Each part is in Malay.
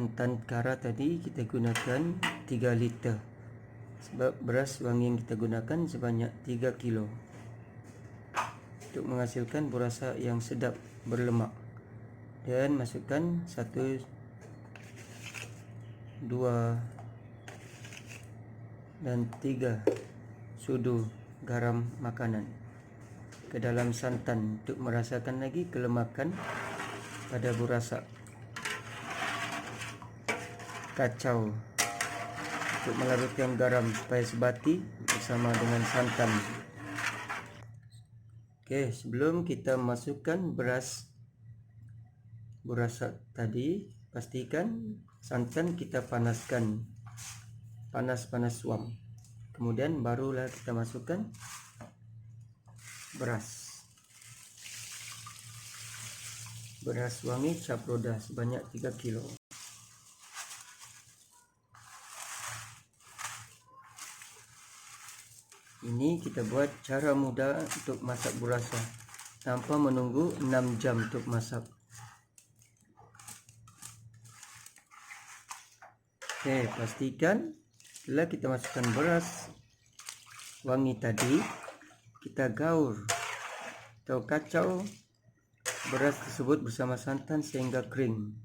santan kara tadi kita gunakan 3 liter. Sebab beras wangi yang kita gunakan sebanyak 3 kilo. Untuk menghasilkan burasa yang sedap berlemak. Dan masukkan 1, 2 dan 3 sudu garam makanan ke dalam santan untuk merasakan lagi kelemakan pada burasa. Kacau untuk melarutkan garam supaya sebati bersama dengan santan. Oke, sebelum kita masukkan burasa tadi, pastikan santan kita panaskan panas suam. Kemudian barulah kita masukkan beras wangi cap roda sebanyak 3 kilo. Ini kita buat cara mudah untuk masak burasa tanpa menunggu 6 jam untuk masak. Oke, pastikan setelah kita masukkan beras wangi tadi, kita gaur atau kacau beras tersebut bersama santan sehingga kering.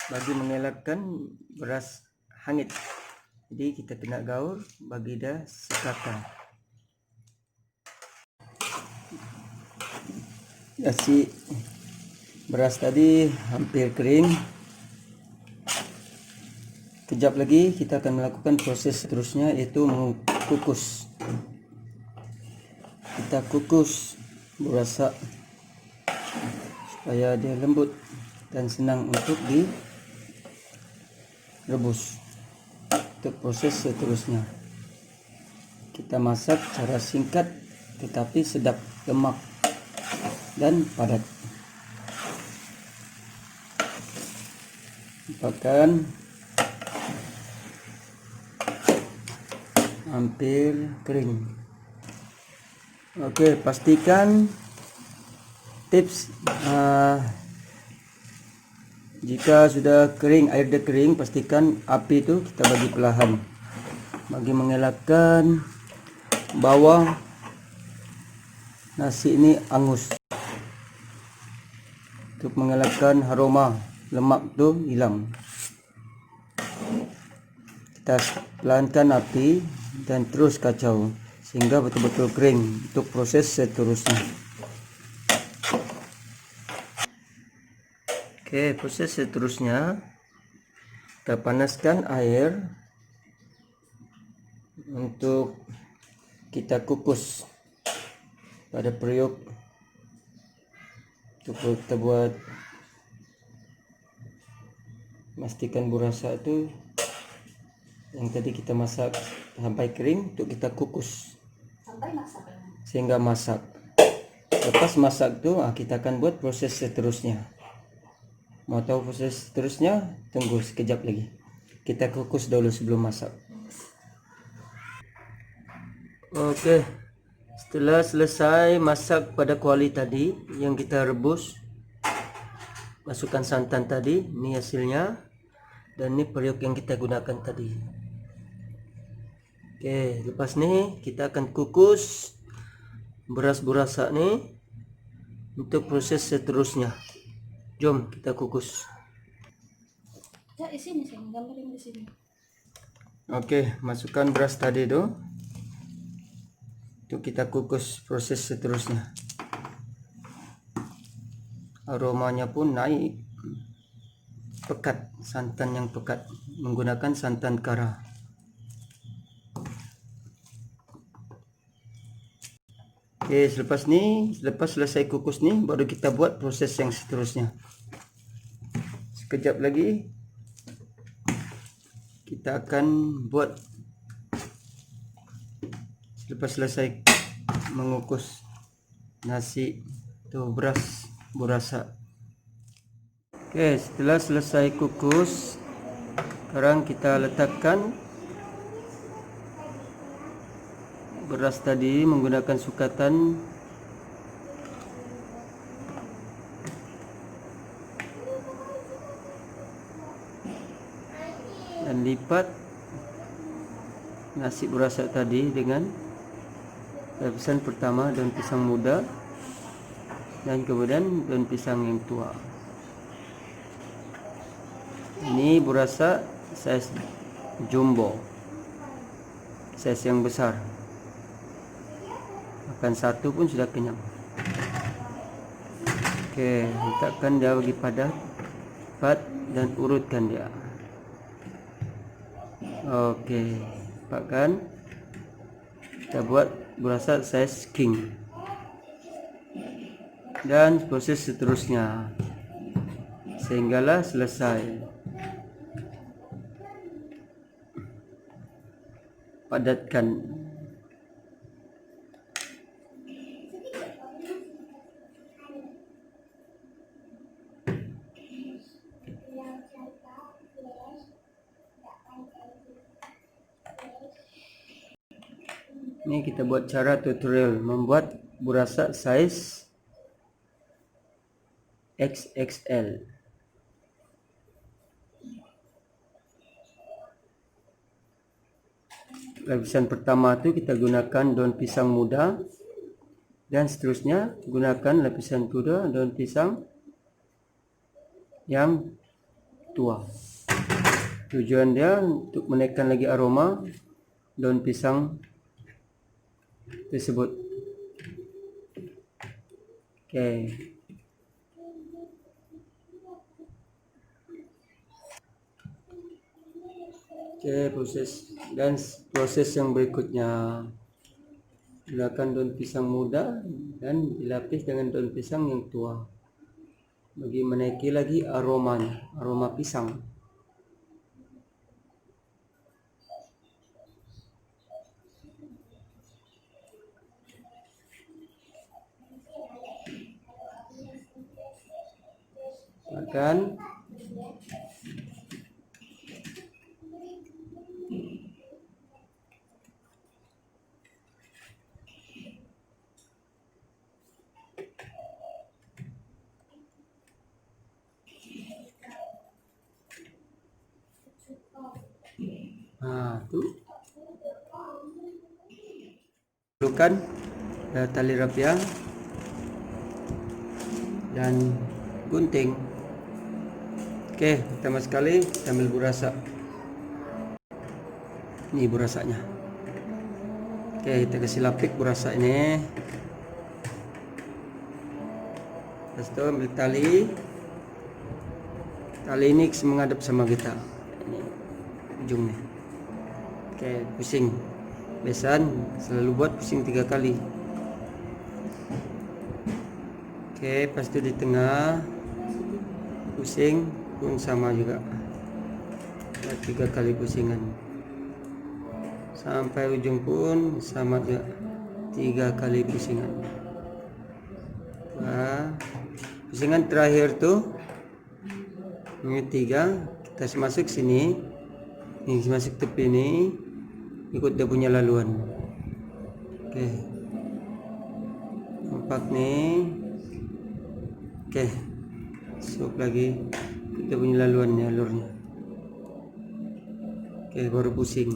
Bagi mengelakkan beras hangit, jadi kita kena gaur bagi dah sekata. Nasi beras tadi hampir kering. Kejap lagi kita akan melakukan proses seterusnya, yaitu mengukus. Kita kukus burasa supaya dia lembut dan senang untuk direbus. Untuk proses seterusnya kita masak secara singkat tetapi sedap, lemak dan padat. Bahkan hampir kering. Oke, pastikan tips jika sudah kering, air dah kering, pastikan api itu kita bagi perlahan bagi mengelakkan bawah nasi ini angus, untuk mengelakkan aroma lemak itu hilang. Kita pelankan api dan terus kacau sehingga betul-betul kering untuk proses seterusnya. Oke, proses seterusnya kita panaskan air untuk kita kukus pada periuk untuk kita buat pastikan burasa itu yang tadi kita masak sampai kering, untuk kita kukus sampai masak sehingga masak. Lepas masak itu kita akan buat proses seterusnya. Mau tahu proses seterusnya? Tunggu sekejap lagi. Kita kukus dulu sebelum masak. Oke, setelah selesai masak pada kuali tadi yang kita rebus, masukkan santan tadi. Ini hasilnya, dan ini periuk yang kita gunakan tadi. Oke, lepas nih kita akan kukus beras burasa nih untuk proses seterusnya. Jom kita kukus. Ya, di sini saya gambarin di sini. Oke, masukkan beras tadi tuh untuk kita kukus proses seterusnya. Aromanya pun naik, pekat, santan yang pekat, menggunakan santan kara. Oke, selepas selesai kukus nih, baru kita buat proses yang seterusnya. Sekejap lagi kita akan buat, selepas selesai mengukus nasi tuh beras burasa. Oke, setelah selesai kukus, sekarang kita letakkan beras tadi menggunakan sukatan dan lipat nasi burasa tadi dengan lapisan pertama daun pisang muda dan kemudian daun pisang yang tua. Ini burasa size jumbo, size yang besar. Makan satu pun sudah kenyang. Oke, letakkan dia bagi padat dan urutkan dia. Oke, pakkan. Kita buat burasa size king. Dan proses seterusnya sehinggalah selesai. Padatkan. Ini kita buat cara tutorial membuat burasa size XXL. Lapisan pertama itu kita gunakan daun pisang muda dan seterusnya gunakan lapisan kedua daun pisang yang tua. Tujuan dia untuk menaikkan lagi aroma daun pisang tersebut. Oke. Proses yang berikutnya, gunakan daun pisang muda dan dilapis dengan daun pisang yang tua bagi menaiki lagi aroma pisang. Makan. Tuh. Perlukan tali rapia dan gunting. Oke, pertama sekali kita ambil burasa. Ini burasanya. Oke, kita kasih lapik burasa ini. Lepas itu ambil tali. Tali ini menghadap sama kita. Ini ujungnya. Oke, pusing. Biasanya selalu buat pusing 3 kali. Oke, pas itu di tengah pusing pun sama juga. 3 kali pusingan. Sampai ujung pun sama juga. 3 kali pusingan. Nah, pusingan terakhir tuh ini 3, kita masuk sini. Ini masuk tepi ini, ikut dia punya laluan. Oke, nampak nih. Oke, masuk lagi, kita punya laluannya, alurnya. Oke, baru pusing.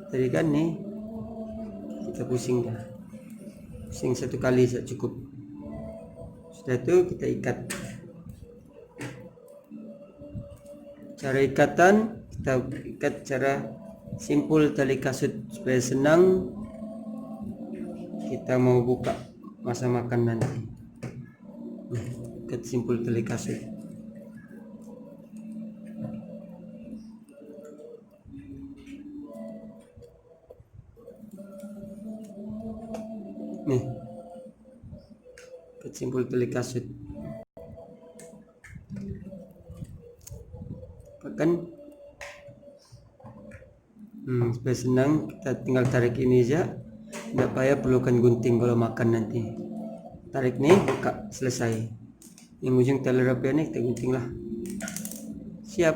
Tadi kan nih kita pusing dah. Pusing 1 kali cukup. Setelah itu kita ikat. Cara ikatan kita ikat cara simpul tali kasut supaya senang kita mau buka masa makan nanti. Ikat simpul tali kasut. Nih, ikat simpul tali kasut. Kan supaya senang kita tinggal tarik ini aja, tidak payah perlukan gunting kalau makan nanti. Tarik nih, buka, selesai. Yang ujung tali rapia nih kita gunting lah. Siap,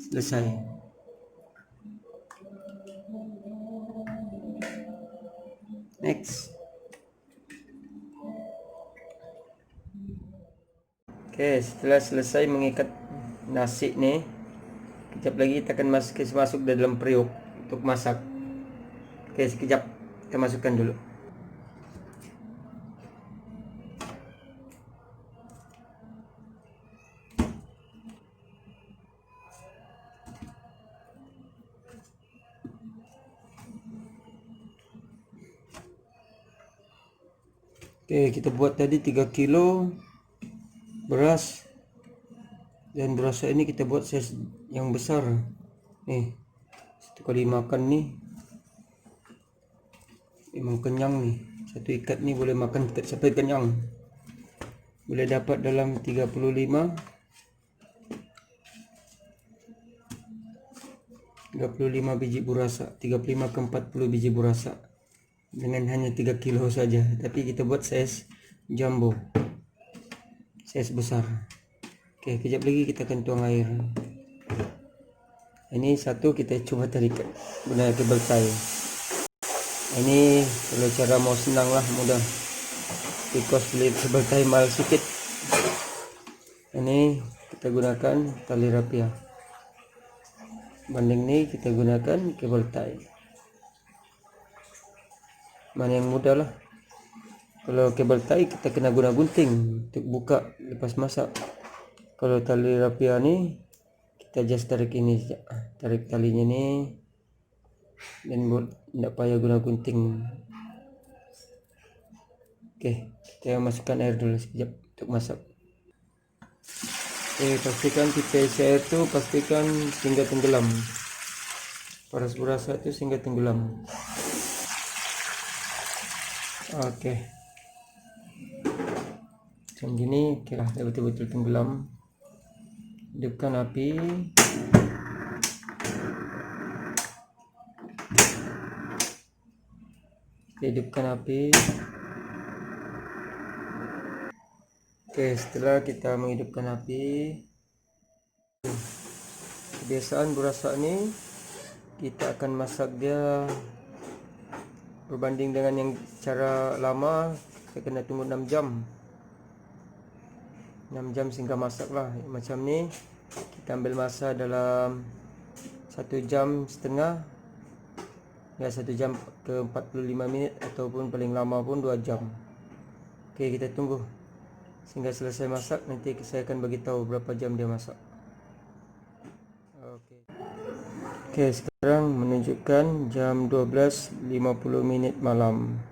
selesai. Next. Oke, setelah selesai mengikat nasi nih, sekejap lagi kita akan masuk dalam periuk untuk masak. Oke, sekejap kita masukkan dulu. Oke, kita buat tadi 3 kilo beras, dan beras ini kita buat size yang besar nih. Satu kali makan nih memang kenyang nih. Satu ikat nih boleh makan sampai kenyang. Boleh dapat dalam 35 biji burasa, 35 ke 40 biji burasa dengan hanya 3 kilo saja. Tapi kita buat size jumbo, size besar. Oke, kejap lagi kita akan tuang air. Ini satu kita coba tarik guna kabel tie. Ini kalau cara mau senang lah, mudah. Because beli kabel tie mahal sedikit. Ini kita gunakan tali rapia. Banding ini kita gunakan kabel tie. Mana yang mudah lah. Kalau kabel tie kita kena guna gunting untuk buka lepas masak. Kalau tali rapia ni kita just tarik ini saja. Tarik talinya ni dan tidak payah guna gunting. Oke, kita masukkan air dulu sekejap untuk masak. Oke, pastikan kita isi air tu pastikan sehingga tenggelam. Paras burasa itu sehingga tenggelam. Oke. Macam gini, kira betul-betul tenggelam. Hidupkan api. Hidupkan api. Oke, setelah kita menghidupkan api, kebiasaan burasa ini kita akan masak dia berbanding dengan yang cara lama. Kita kena tunggu 6 jam. 6 jam sehingga masak lah. Macam ni kita ambil masa dalam 1 jam setengah, ya 1 jam ke 45 minit, ataupun paling lama pun 2 jam. Oke, kita tunggu sehingga selesai masak. Nanti saya akan bagi tahu berapa jam dia masak. Oke, sekarang menunjukkan jam 12.50 minit malam.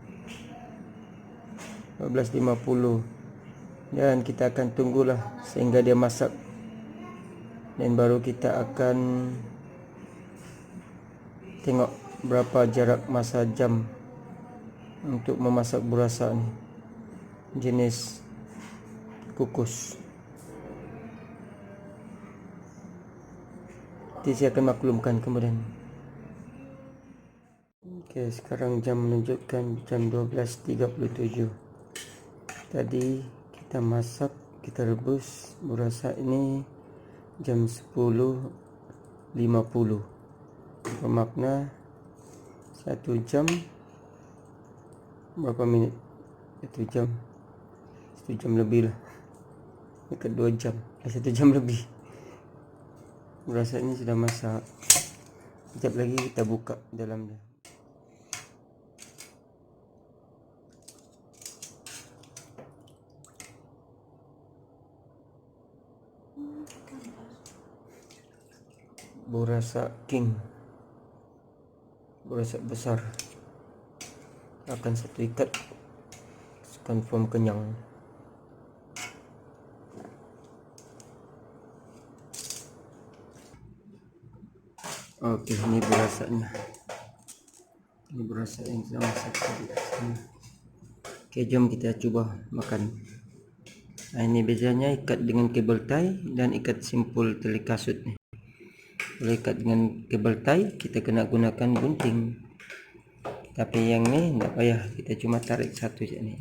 12.50. Dan kita akan tunggulah sehingga dia masak. Dan baru kita akan tengok berapa jarak masa jam untuk memasak burasa ni, jenis kukus. Nanti saya akan maklumkan kemudian. Oke, sekarang jam menunjukkan jam 12.37. Tadi kita masak, kita rebus burasa ini jam 10.50. Bermakna 1 jam berapa minit? 1 jam lebih lah, dekat 2 jam, 1 jam lebih. Burasa ini sudah masak. Sekejap lagi kita buka dalam dia. Burasa king, burasa besar, akan satu ikat, confirm kenyang. Oke, ini burasanya. Ini burasa yang sudah masak tadi. Oke, jom kita coba makan. Nah, ini bedanya ikat dengan kabel tie dan ikat simpul tali kasut nih. Kalau ikat dengan kabel tie kita kena gunakan gunting. Tapi yang ni tidak payah, kita cuma tarik satu saja ni.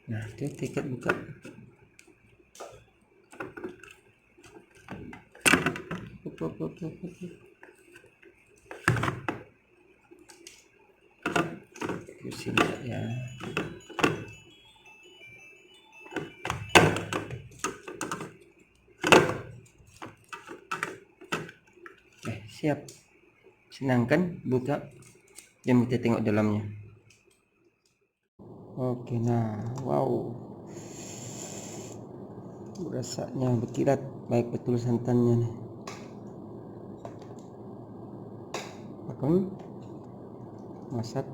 Nah, itu ikat buka. Pusing tak ya. siap. Senang kan buka? Jom kita tengok dalamnya. Oke, nah, wow. Rasanya berkilat, baik betul santannya nih. Akan masak.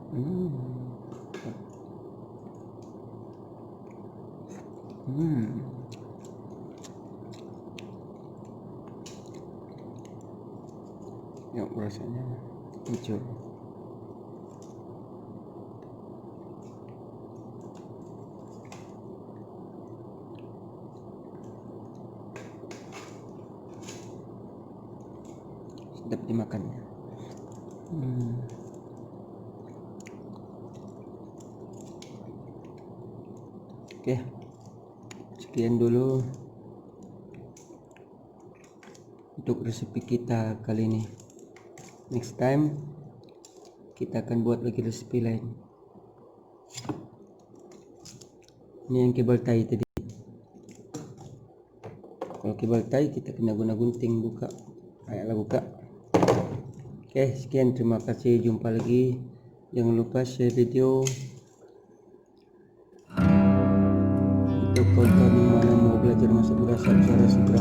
Yuk, rasanya hijau. Sedap dimakannya. Oke, sekian dulu untuk resep kita kali ini. Next time kita akan buat lagi resep lain. Ini yang kebal tai tadi. Kalau kebal tai kita kena guna gunting buka. Ayolah buka. Oke, sekian, terima kasih, jumpa lagi. Jangan lupa share video untuk kawan-kawan yang mana mau belajar masak gurasa secara segera.